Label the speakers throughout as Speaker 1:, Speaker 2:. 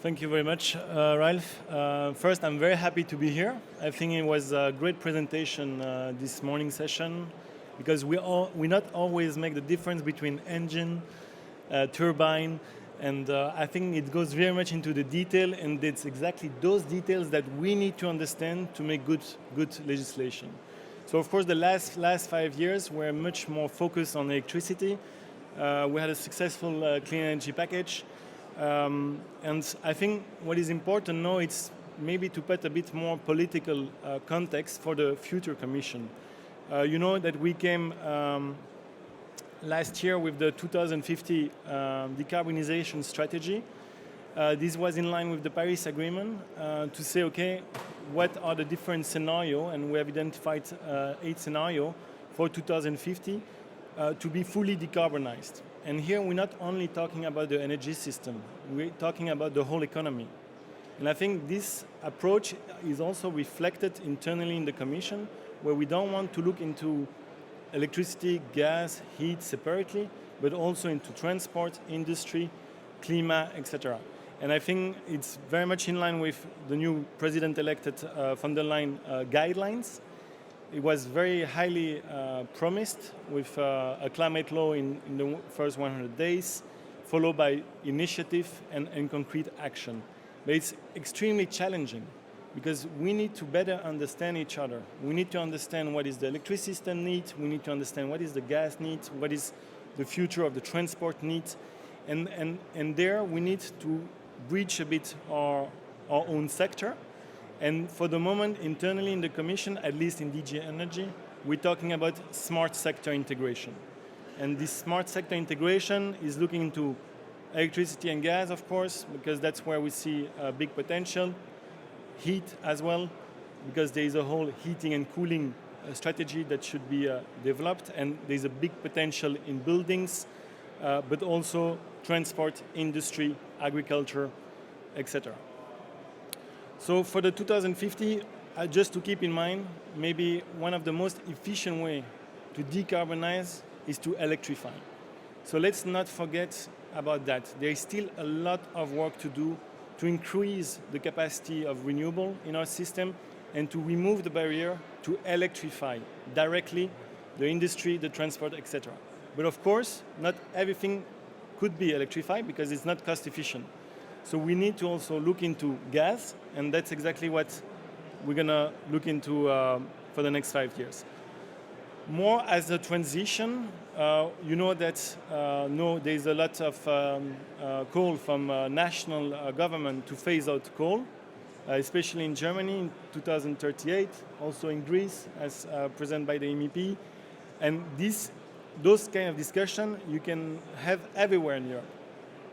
Speaker 1: Thank you very much, Ralph. First, I'm very happy to be here. I think it was a great presentation this morning session because we not always make the difference between engine, turbine, and I think it goes very much into the detail, and it's exactly those details that we need to understand to make good legislation. So of course the last 5 years were much more focused on electricity. We had a successful clean energy package. And I think what is important now is maybe to put a bit more political context for the future Commission. You know that we came last year with the 2050 decarbonisation strategy. This was in line with the Paris Agreement to say, okay, what are the different scenarios, and we have identified 8 scenarios for 2050 to be fully decarbonized. And here we're not only talking about the energy system, we're talking about the whole economy. And I think this approach is also reflected internally in the Commission, where we don't want to look into electricity, gas, heat separately, but also into transport, industry, climate, etc. And I think it's very much in line with the new president-elected von der Leyen guidelines. It was very highly promised with a climate law in the first 100 days, followed by initiative and concrete action. But it's extremely challenging because we need to better understand each other. We need to understand what is the electricity system need, we need to understand what is the gas need, what is the future of the transport need, and there we need to bridge a bit our own sector. And for the moment, internally in the Commission, at least in DG Energy, we're talking about smart sector integration. And this smart sector integration is looking into electricity and gas, of course, because that's where we see a big potential. Heat as well, because there is a whole heating and cooling strategy that should be developed, and there's a big potential in buildings, but also transport, industry, agriculture, etc. So for the 2050, just to keep in mind, maybe one of the most efficient way to decarbonize is to electrify. So let's not forget about that. There is still a lot of work to do to increase the capacity of renewable in our system and to remove the barrier to electrify directly the industry, the transport, etc. But of course, not everything could be electrified because it's not cost efficient. So we need to also look into gas, and that's exactly what we're going to look into for the next 5 years. More as a transition, you know that there's a lot of call from national government to phase out coal, especially in Germany in 2038, also in Greece, as presented by the MEP. And those kind of discussion you can have everywhere in Europe.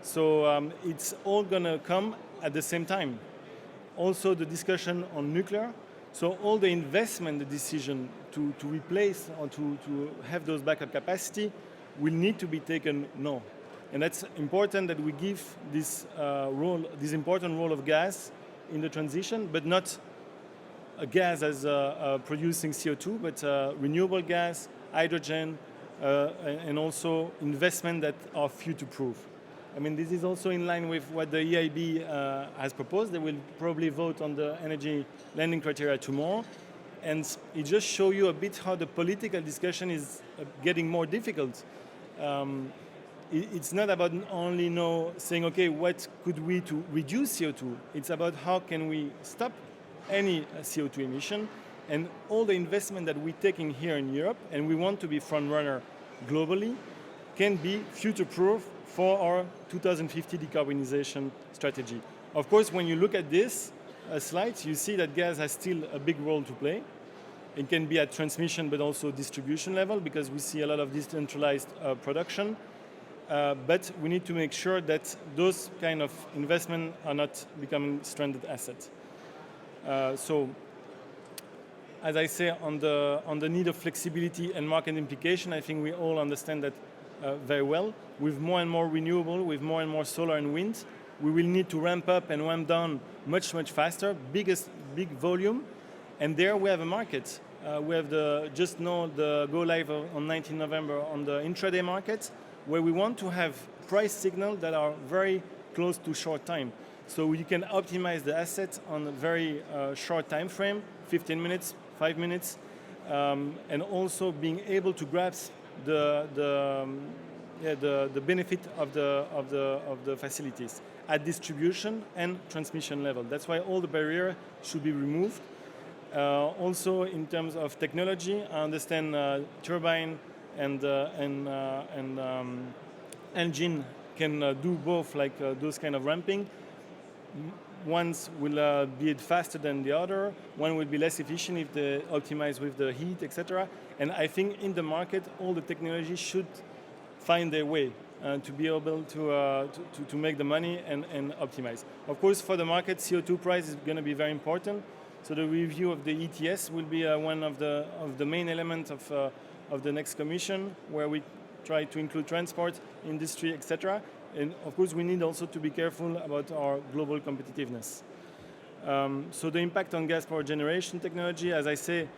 Speaker 1: So it's all going to come at the same time. Also the discussion on nuclear. So all the investment, the decision to replace or to have those backup capacity will need to be taken now. And that's important that we give this important role of gas in the transition, but not a gas as producing CO2, but renewable gas, hydrogen, and also investment that are future-proof. I mean, this is also in line with what the EIB has proposed. They will probably vote on the energy lending criteria tomorrow. And it just shows you a bit how the political discussion is getting more difficult. It's not about only now saying, okay, what could we to reduce CO2? It's about how can we stop any CO2 emission, and all the investment that we're taking here in Europe, and we want to be front runner globally, can be future-proof for our 2050 decarbonization strategy. Of course, when you look at this slide, you see that gas has still a big role to play. It can be at transmission, but also distribution level, because we see a lot of decentralized production. But we need to make sure that those kind of investment are not becoming stranded assets. So, as I say, on the need of flexibility and market implication, I think we all understand that very well. With more and more renewable, with more and more solar and wind, we will need to ramp up and ramp down much faster, big volume, and there we have a market. We have just now the go live on 19 November on the intraday market, where we want to have price signals that are very close to short time. So you can optimize the asset on a very short time frame, 15 minutes, 5 minutes, and also being able to grasp the benefit of the facilities at distribution and transmission level. That's why all the barriers should be removed. Also, in terms of technology, I understand turbine and engine can do both, like those kind of ramping. One will be faster than the other. One will be less efficient if they optimize with the heat, etc. And I think in the market, all the technology should find their way to be able to make the money and optimize. Of course, for the market, CO2 price is going to be very important. So the review of the ETS will be one of the main elements of the next commission, where we try to include transport, industry, etc. And of course, we need also to be careful about our global competitiveness. So the impact on gas power generation technology, as I say,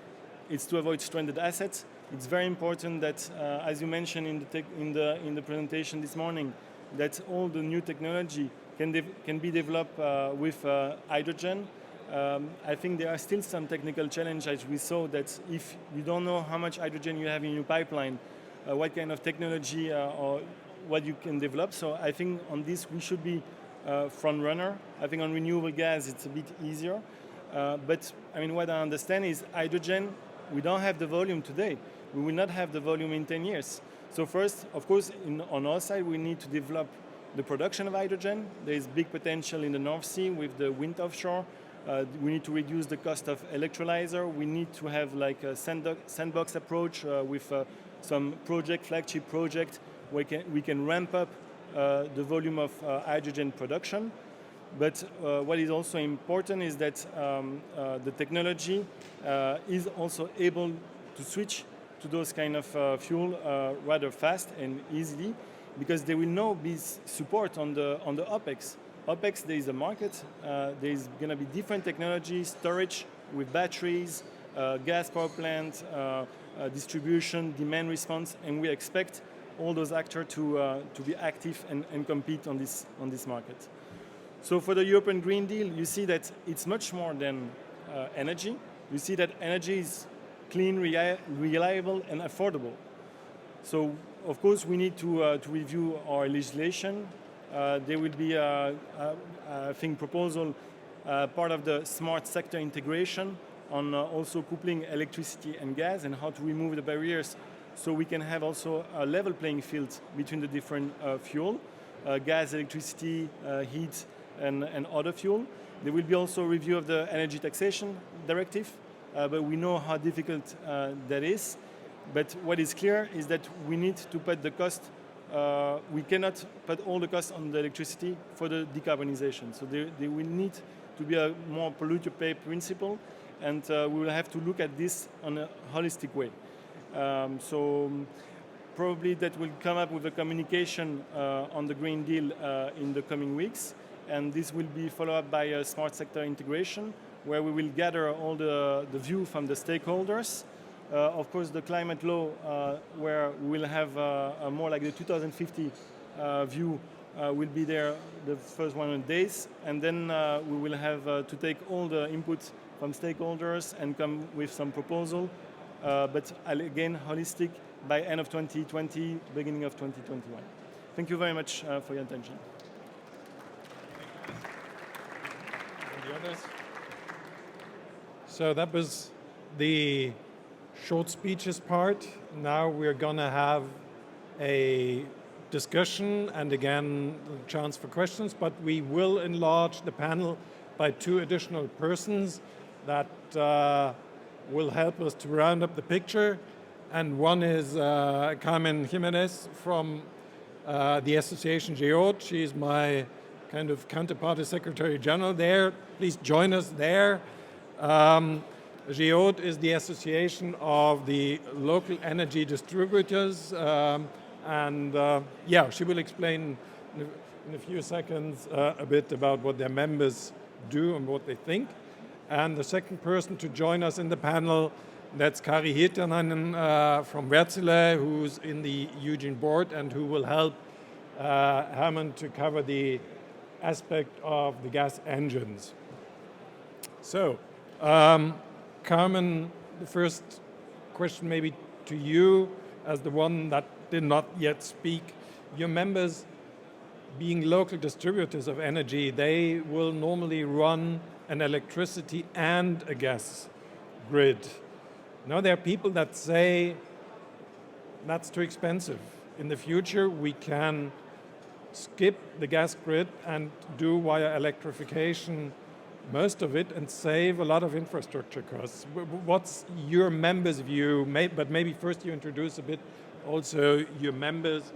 Speaker 1: it's to avoid stranded assets. It's very important that, as you mentioned in the presentation this morning, that all the new technology can be developed with hydrogen. I think there are still some technical challenges, as we saw, that if you don't know how much hydrogen you have in your pipeline, what kind of technology or what you can develop. So I think on this we should be front runner. I think on renewable gas it's a bit easier. But I mean, what I understand is hydrogen, we don't have the volume today. We will not have the volume in 10 years. So first, of course, on our side, we need to develop the production of hydrogen. There is big potential in the North Sea with the wind offshore. We need to reduce the cost of electrolyzer. We need to have like a sandbox approach with some flagship project, where we can ramp up the volume of hydrogen production. But what is also important is that the technology is also able to switch to those kind of fuel rather fast and easily, because there will now be support on the OpEx. OpEx, there is a market. There is going to be different technologies, storage with batteries, gas power plant, distribution, demand response, and we expect all those actors to be active and compete on this market. So for the European Green Deal, you see that it's much more than energy. You see that energy is clean, reliable, and affordable. So of course we need to review our legislation. There will be, I think, proposal part of the smart sector integration on also coupling electricity and gas and how to remove the barriers, so we can have also a level playing field between the different fuel, gas, electricity, heat, and other fuel. There will be also a review of the energy taxation directive, but we know how difficult that is. But what is clear is that we need to put the cost, we cannot put all the costs on the electricity for the decarbonization. So there will need to be a more polluter pay principle, and we will have to look at this on a holistic way. So probably that will come up with a communication on the Green Deal in the coming weeks, and this will be followed up by a smart sector integration, where we will gather all the view from the stakeholders. Of course, the climate law, where we will have a more like the 2050 view, will be there the first 100 days, and then we will have to take all the inputs from stakeholders and come with some proposal, but again, holistic by end of 2020, beginning of 2021. Thank you very much for your attention.
Speaker 2: And the others? So that was the short speeches part. Now we're going to have a discussion and again a chance for questions, but we will enlarge the panel by 2 additional persons that will help us to round up the picture. And one is Carmen Jimenez from the association GEOD. She's my kind of counterparty secretary general there. Please join us there. GEOD is the association of the local energy distributors, and yeah, she will explain in a few seconds a bit about what their members do and what they think. And the second person to join us in the panel, that's Kari Hirtanen from Wärtsilä, who's in the Eugene board and who will help Herman to cover the aspect of the gas engines. So, Carmen, the first question maybe to you as the one that did not yet speak. Your members, being local distributors of energy, they will normally run an electricity and a gas grid. Now there are people that say that's too expensive. In the future we can skip the gas grid and do via electrification most of it and save a lot of infrastructure costs. What's your members' view? But maybe first you introduce a bit also your members